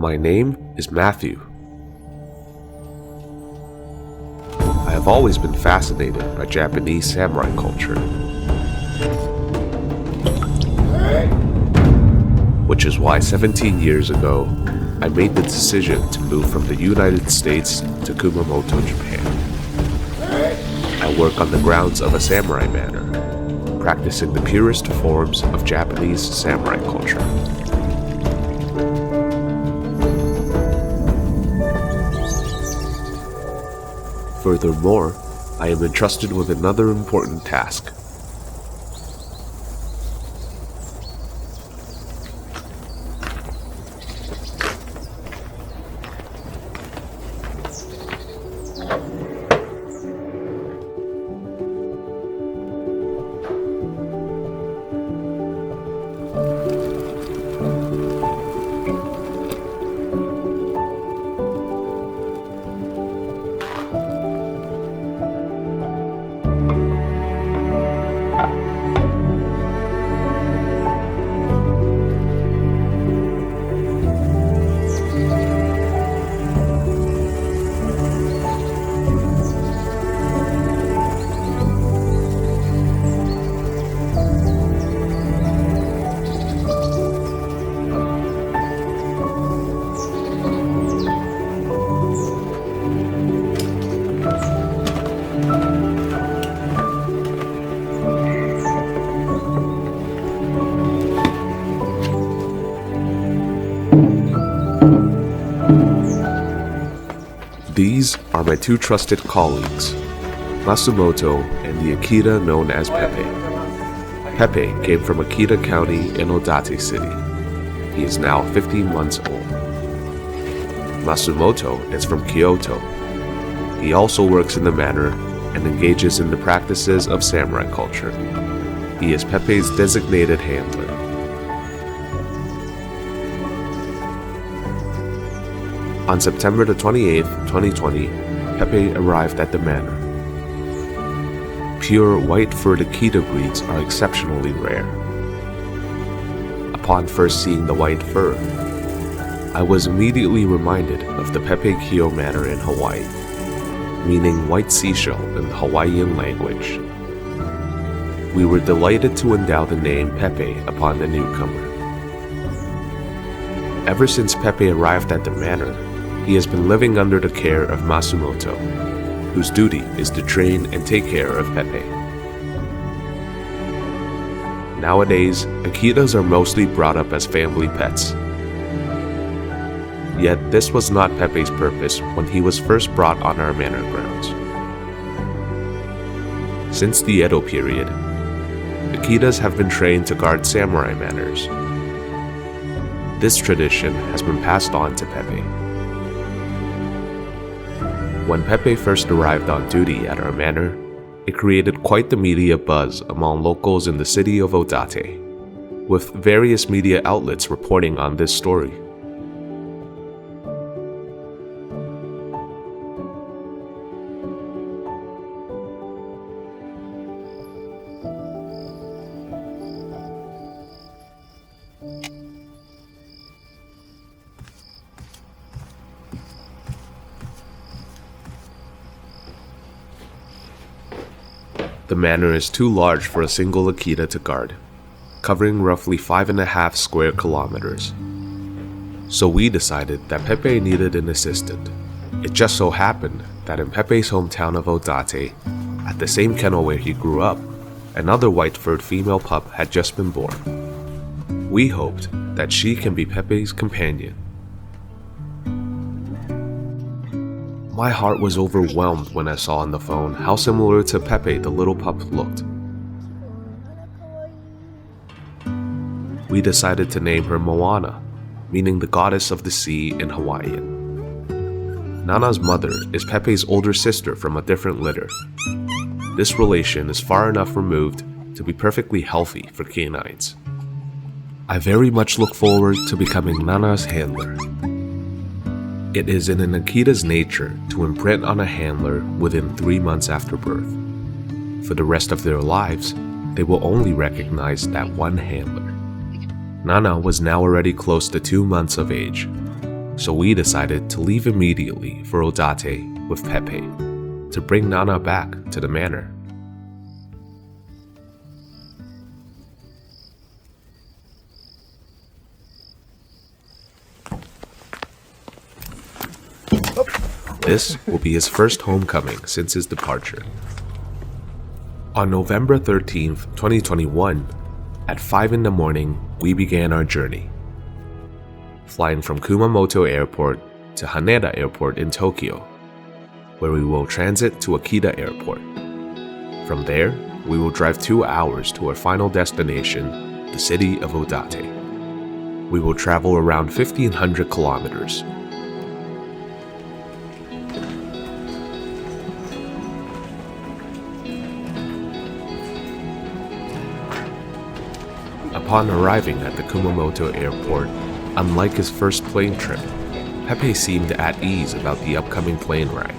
My name is Matthew. I have always been fascinated by Japanese samurai culture, which is why 17 years ago, I made the decision to move from the United States to Kumamoto, Japan. I work on the grounds of a samurai manor, practicing the purest forms of Japanese samurai culture. Furthermore, I am entrusted with another important task. These are my two trusted colleagues, Matsumoto and the Akita known as Pepe. Pepe came from Akita County in Odate City. He is now 15 months old. Matsumoto is from Kyoto. He also works in the manor and engages in the practices of samurai culture. He is Pepe's designated handler. On September the 28th, 2020, Pepe arrived at the manor. Pure white-furred Akita breeds are exceptionally rare. Upon first seeing the white fur, I was immediately reminded of the Pepe Kyo Manor in Hawaii, meaning white seashell in the Hawaiian language. We were delighted to endow the name Pepe upon the newcomer. Ever since Pepe arrived at the manor, he has been living under the care of Matsumoto, whose duty is to train and take care of Pepe. Nowadays, Akitas are mostly brought up as family pets. Yet this was not Pepe's purpose when he was first brought on our manor grounds. Since the Edo period, Akitas have been trained to guard samurai manors. This tradition has been passed on to Pepe. When Pepe first arrived on duty at our manor, it created quite the media buzz among locals in the city of Odate, with various media outlets reporting on this story. The manor is too large for a single Akita to guard, covering roughly 5.5 square kilometers. So we decided that Pepe needed an assistant. It just so happened that in Pepe's hometown of Odate, at the same kennel where he grew up, another white-furred female pup had just been born. We hoped that she can be Pepe's companion. My heart was overwhelmed when I saw on the phone how similar to Pepe the little pup looked. We decided to name her Moana, meaning the goddess of the sea in Hawaiian. Nana's mother is Pepe's older sister from a different litter. This relation is far enough removed to be perfectly healthy for canines. I very much look forward to becoming Nana's handler. It is in an Akita's nature to imprint on a handler within 3 months after birth. For the rest of their lives, they will only recognize that one handler. Nana was now already close to 2 months of age. so we decided to leave immediately for Odate with Pepe to bring Nana back to the manor. This will be his first homecoming since his departure. On November 13th, 2021, at 5 in the morning, we began our journey, flying from Kumamoto Airport to Haneda Airport in Tokyo, where we will transit to Akita Airport. From there, we will drive 2 hours to our final destination, the city of Odate. We will travel around 1,500 kilometers. Upon arriving at the Kumamoto Airport, unlike his first plane trip, Pepe seemed at ease about the upcoming plane ride.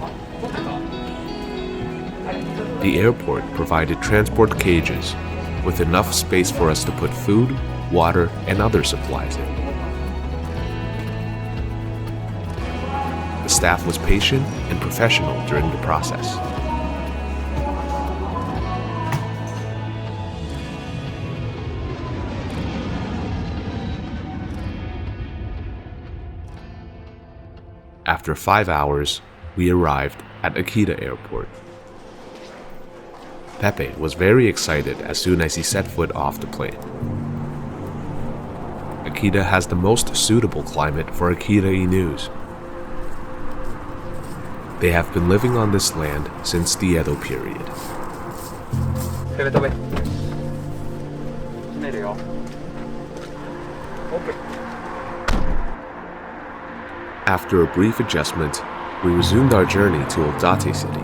The airport provided transport cages with enough space for us to put food, water, and other supplies in. The staff was patient and professional during the process. After 5 hours, we arrived at Akita Airport. Pepe was very excited as soon as he set foot off the plane. Akita has the most suitable climate for Akita Inus. They have been living on this land since the Edo period. After a brief adjustment, we resumed our journey to Odate City.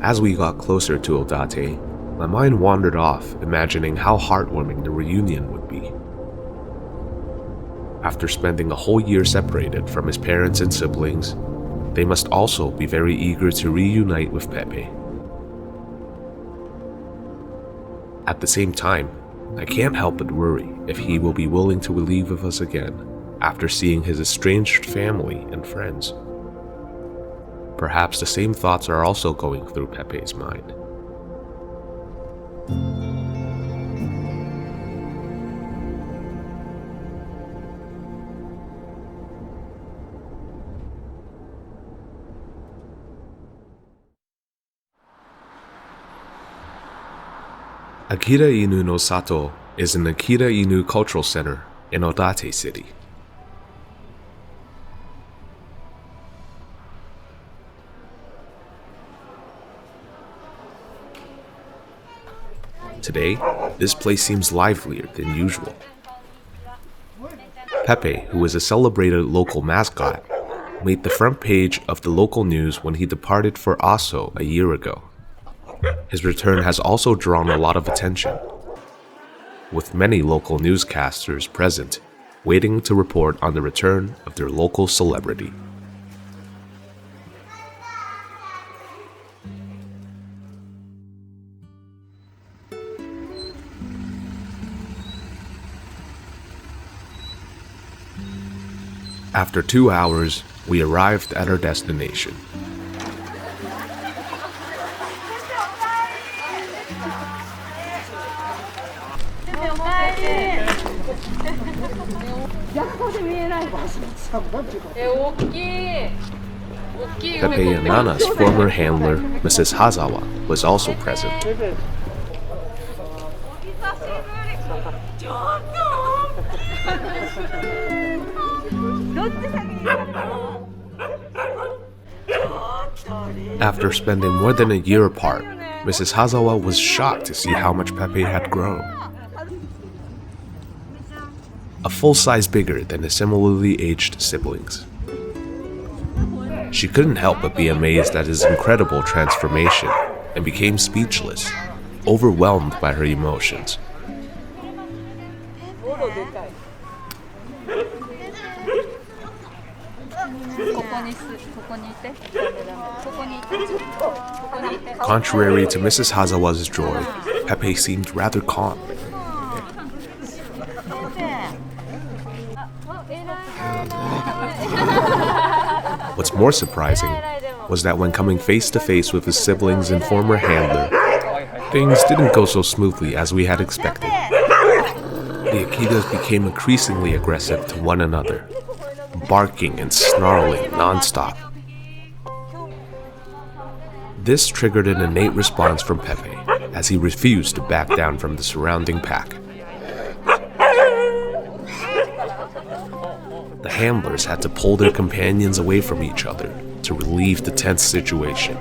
As we got closer to Odate, my mind wandered off, imagining how heartwarming the reunion would be. After spending a whole year separated from his parents and siblings, they must also be very eager to reunite with Pepe. At the same time, I can't help but worry if he will be willing to leave with us again after seeing his estranged family and friends. Perhaps the same thoughts are also going through Pepe's mind. Akita Inu no Sato is an Akita Inu cultural center in Odate City. Today, this place seems livelier than usual. Pepe, who is a celebrated local mascot, made the front page of the local news when he departed for Aso a year ago. His return has also drawn a lot of attention, with many local newscasters present, waiting to report on the return of their local celebrity. After 2 hours, we arrived at our destination. Pepe&Nana's former handler, Mrs. Hazawa, was also present. After spending more than a year apart, Mrs. Hazawa was shocked to see how much Pepe had grown. A full size bigger than his similarly aged siblings. She couldn't help but be amazed at his incredible transformation and became speechless, overwhelmed by her emotions. Contrary to Mrs. Hazawa's joy, Pepe seemed rather calm. What's more surprising was that when coming face to face with his siblings and former handler, things didn't go so smoothly as we had expected. The Akitas became increasingly aggressive to one another, barking and snarling non-stop. This triggered an innate response from Pepe, as he refused to back down from the surrounding pack. The handlers had to pull their companions away from each other to relieve the tense situation.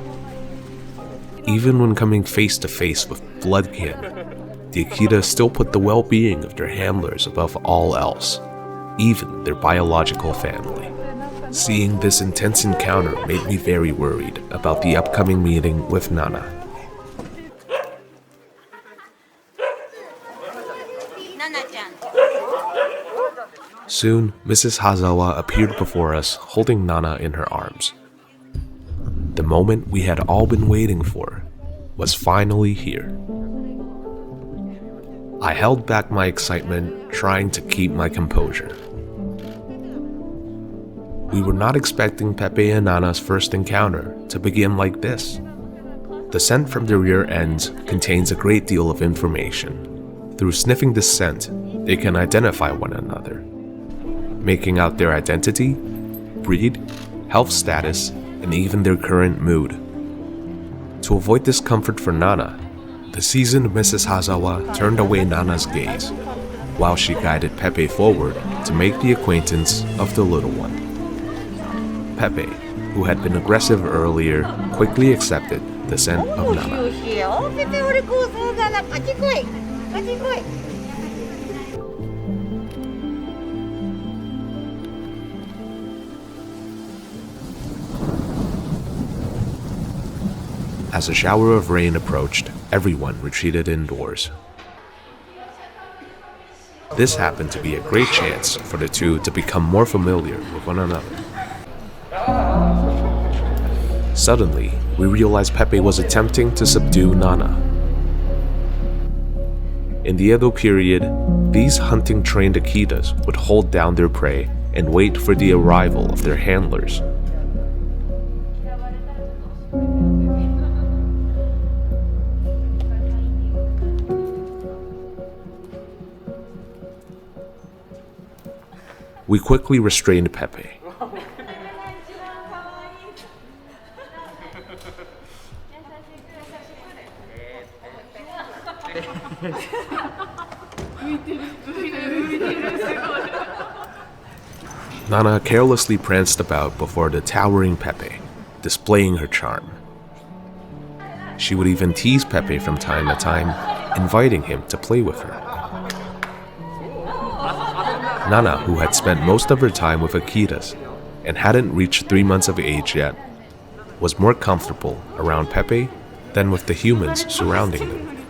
Even when coming face to face with bloodkin, the Akita still put the well-being of their handlers above all else, even their biological family. Seeing this intense encounter made me very worried about the upcoming meeting with Nana. Soon, Mrs. Hazawa appeared before us, holding Nana in her arms. The moment we had all been waiting for was finally here. I held back my excitement, trying to keep my composure. We were not expecting Pepe and Nana's first encounter to begin like this. The scent from their rear ends contains a great deal of information. Through sniffing this scent, they can identify one another, making out their identity, breed, health status, and even their current mood. To avoid discomfort for Nana, the seasoned Mrs. Hazawa turned away Nana's gaze, while she guided Pepe forward to make the acquaintance of the little one. Pepe, who had been aggressive earlier, quickly accepted the scent of Nana. As a shower of rain approached, everyone retreated indoors. This happened to be a great chance for the two to become more familiar with one another. Suddenly, we realized Pepe was attempting to subdue Nana. In the Edo period, these hunting-trained Akitas would hold down their prey and wait for the arrival of their handlers. We quickly restrained Pepe. Nana carelessly pranced about before the towering Pepe, displaying her charm. She would even tease Pepe from time to time, inviting him to play with her. Nana, who had spent most of her time with Akitas and hadn't reached 3 months of age yet, was more comfortable around Pepe than with the humans surrounding them.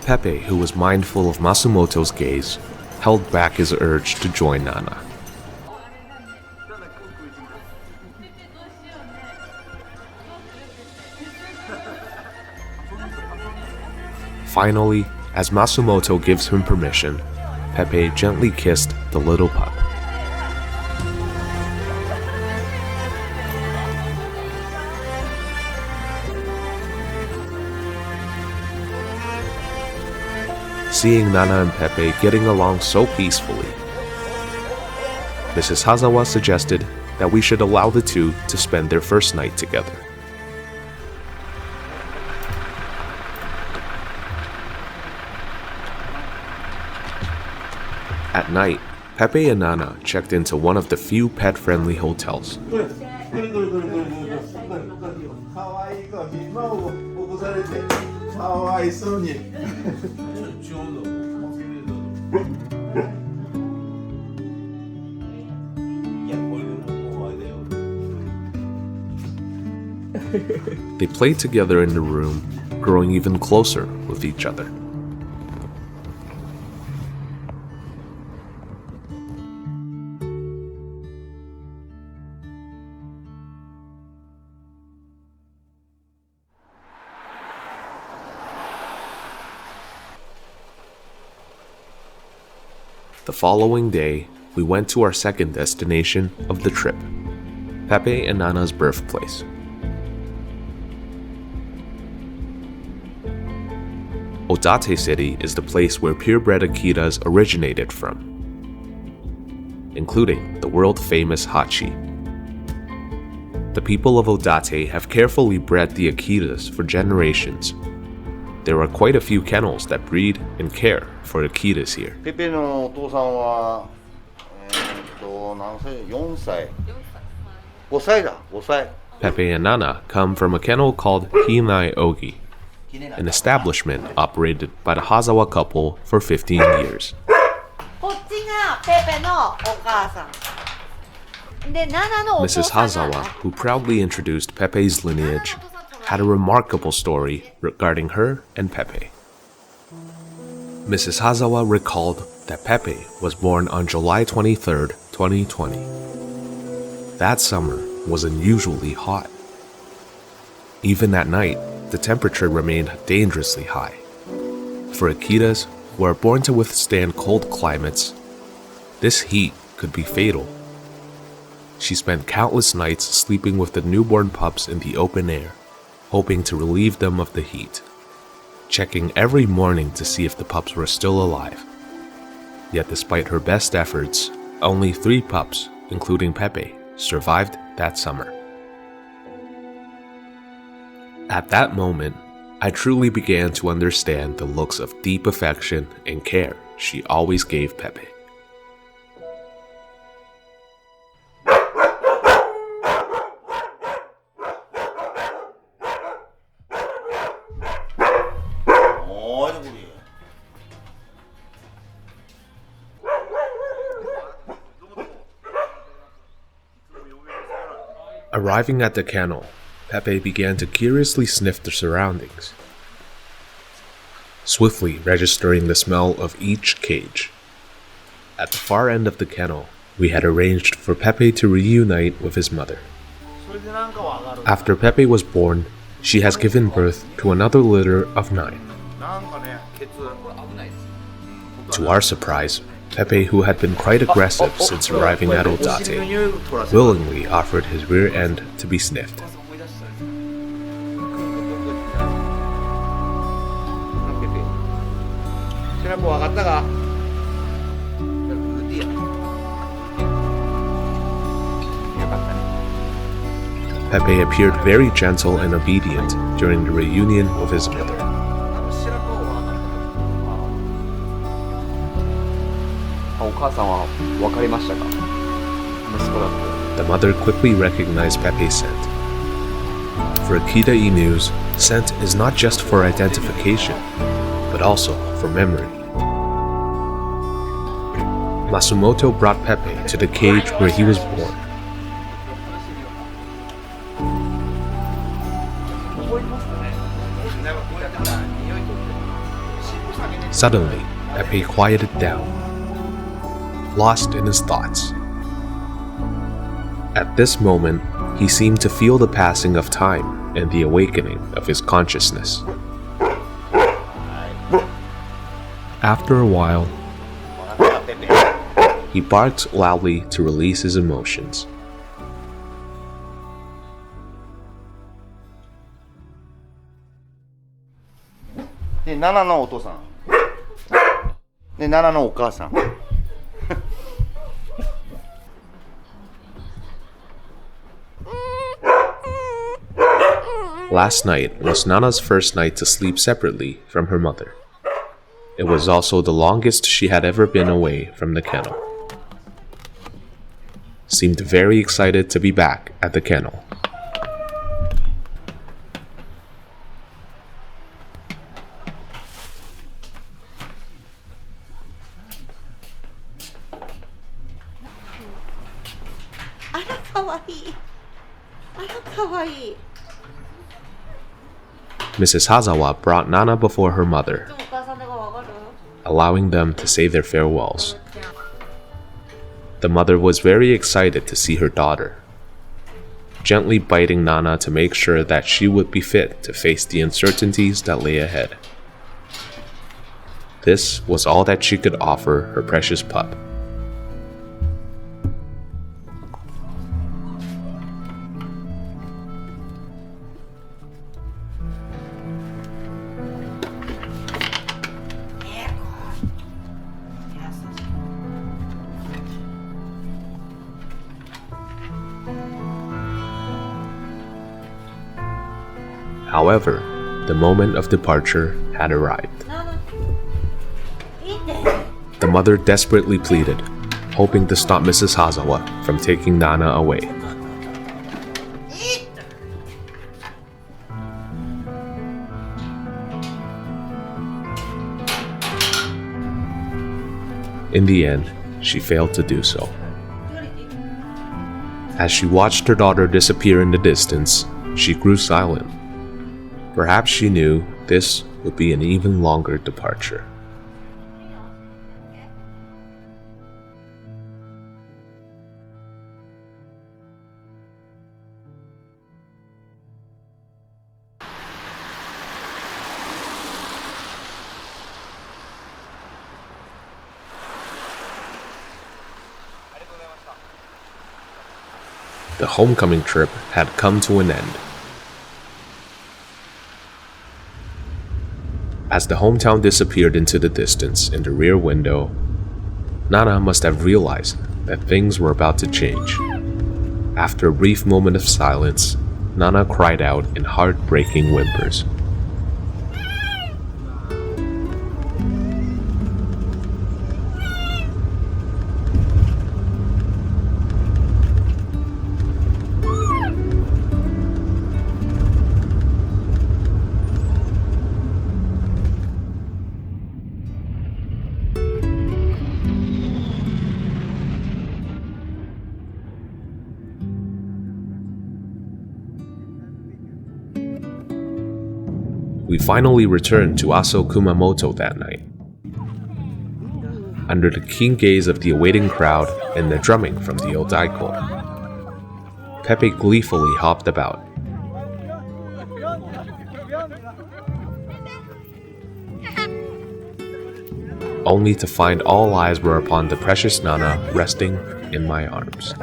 Pepe, who was mindful of Masumoto's gaze, held back his urge to join Nana. Finally, as Masumoto gives him permission, Pepe gently kissed the little pup. Seeing Nana and Pepe getting along so peacefully, Mrs. Hazawa suggested that we should allow the two to spend their first night together. At night, Pepe and Nana checked into one of the few pet-friendly hotels. They played together in the room, growing even closer with each other. The following day, we went to our second destination of the trip, Pepe and Nana's birthplace. Odate City is the place where purebred Akitas originated from, including the world-famous Hachi. The people of Odate have carefully bred the Akitas for generations. There are quite a few kennels that breed and care for Akitas here. ペペのお父さんは何歳？4歳。5歳だ。5歳。 Pepe and Nana come from a kennel called Hinai Ogi, an establishment operated by the Hazawa couple for 15 years. こっちがペペのお母さん。で、ナナのお父 Mrs. さん Hazawa, who proudly introduced Pepe's lineage, had a remarkable story regarding her and Pepe. Mrs. Hazawa recalled that Pepe was born on July 23, 2020. That summer was unusually hot. Even at night, the temperature remained dangerously high. For Akitas, who are born to withstand cold climates, this heat could be fatal. She spent countless nights sleeping with the newborn pups in the open air, hoping to relieve them of the heat, checking every morning to see if the pups were still alive. Yet despite her best efforts, only 3 pups, including Pepe, survived that summer. At that moment, I truly began to understand the looks of deep affection and care she always gave Pepe. Arriving at the kennel, Pepe began to curiously sniff the surroundings, swiftly registering the smell of each cage. At the far end of the kennel, we had arranged for Pepe to reunite with his mother. After Pepe was born, she has given birth to another litter of 9. To our surprise, Pepe, who had been quite aggressive since arriving at Odate, willingly offered his rear end to be sniffed. Pepe appeared very gentle and obedient during the reunion with his mother. The mother quickly recognized Pepe's scent. For Akita Inus, scent is not just for identification, but also for memory. Masumoto brought Pepe to the cage where he was born. Suddenly, Pepe quieted down, lost in his thoughts. At this moment, he seemed to feel the passing of time and the awakening of his consciousness. After a while, he barked loudly to release his emotions. Nanaのお父さん。Nanaのお母さん。Last night was Nana's first night to sleep separately from her mother. It was also the longest she had ever been away from the kennel. Seemed very excited to be back at the kennel. Mrs. Hazawa brought Nana before her mother, allowing them to say their farewells. The mother was very excited to see her daughter, gently biting Nana to make sure that she would be fit to face the uncertainties that lay ahead. This was all that she could offer her precious pup. However, the moment of departure had arrived. Nana, eat. The mother desperately pleaded, hoping to stop Mrs. Hazawa from taking Nana away. Eat. In the end, she failed to do so. As she watched her daughter disappear in the distance, she grew silent. Perhaps she knew this would be an even longer departure. The homecoming trip had come to an end. As the hometown disappeared into the distance in the rear window, Nana must have realized that things were about to change. After a brief moment of silence, Nana cried out in heartbreaking whimpers. We finally returned to Aso Kumamoto that night. Under the keen gaze of the awaiting crowd and the drumming from the odaiko, Pepe gleefully hopped about. Only to find all eyes were upon the precious Nana resting in my arms.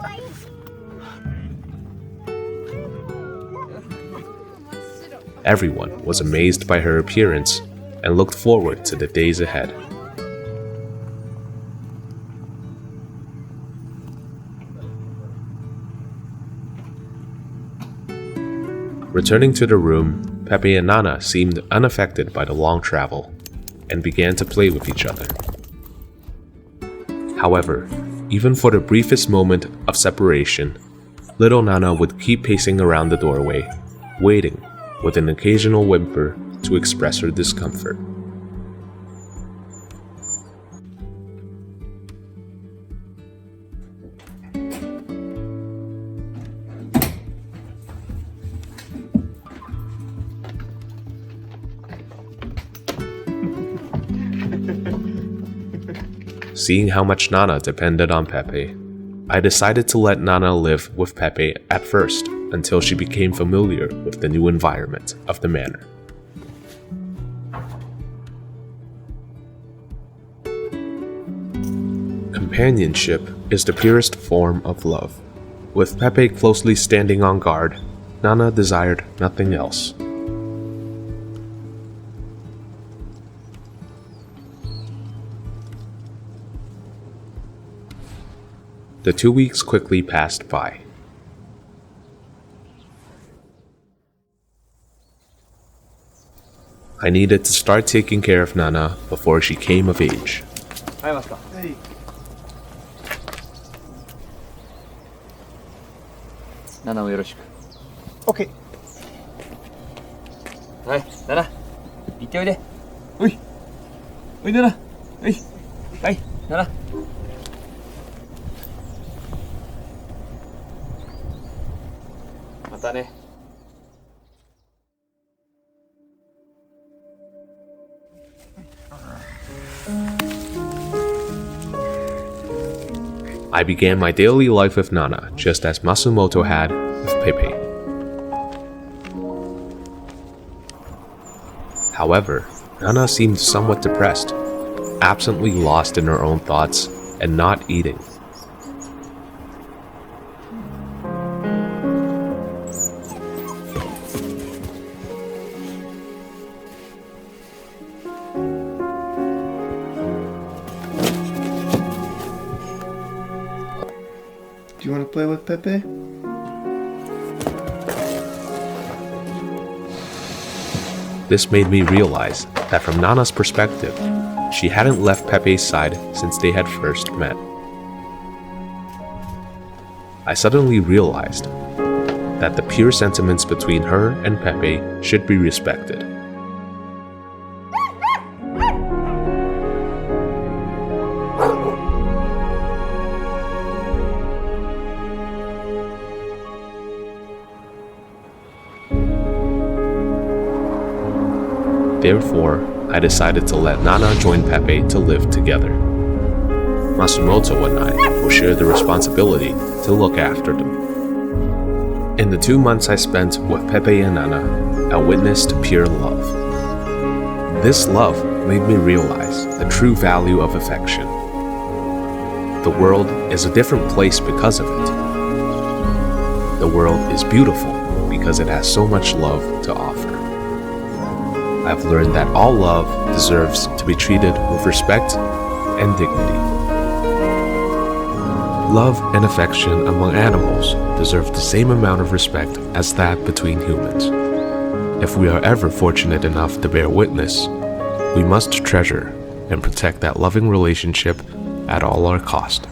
Everyone was amazed by her appearance and looked forward to the days ahead. Returning to the room, Pepe and Nana seemed unaffected by the long travel and began to play with each other. However, even for the briefest moment of separation, little Nana would keep pacing around the doorway, waiting with an occasional whimper to express her discomfort. Seeing how much Nana depended on Pepe, I decided to let Nana live with Pepe at first until she became familiar with the new environment of the manor. Companionship is the purest form of love. With Pepe closely standing on guard, Nana desired nothing else. The 2 weeks quickly passed by. I needed to start taking care of Nana before she came of age. 会えますか。ナナをよろしく。OK。はい、ナナ、行っておいで。おい、おいナナ、おい、はい、ナナ。またね。I began my daily life with Nana just as Masumoto had with Pepe. However, Nana seemed somewhat depressed, absently lost in her own thoughts and not eating. Do you want to play with Pepe? This made me realize that from Nana's perspective, she hadn't left Pepe's side since they had first met. I suddenly realized that the pure sentiments between her and Pepe should be respected. Therefore, I decided to let Nana join Pepe to live together. Masumoto and I will share the responsibility to look after them. In the 2 months I spent with Pepe and Nana, I witnessed pure love. This love made me realize the true value of affection. The world is a different place because of it. The world is beautiful because it has so much love to offer. I've learned that all love deserves to be treated with respect and dignity. Love and affection among animals deserve the same amount of respect as that between humans. If we are ever fortunate enough to bear witness, we must treasure and protect that loving relationship at all our cost.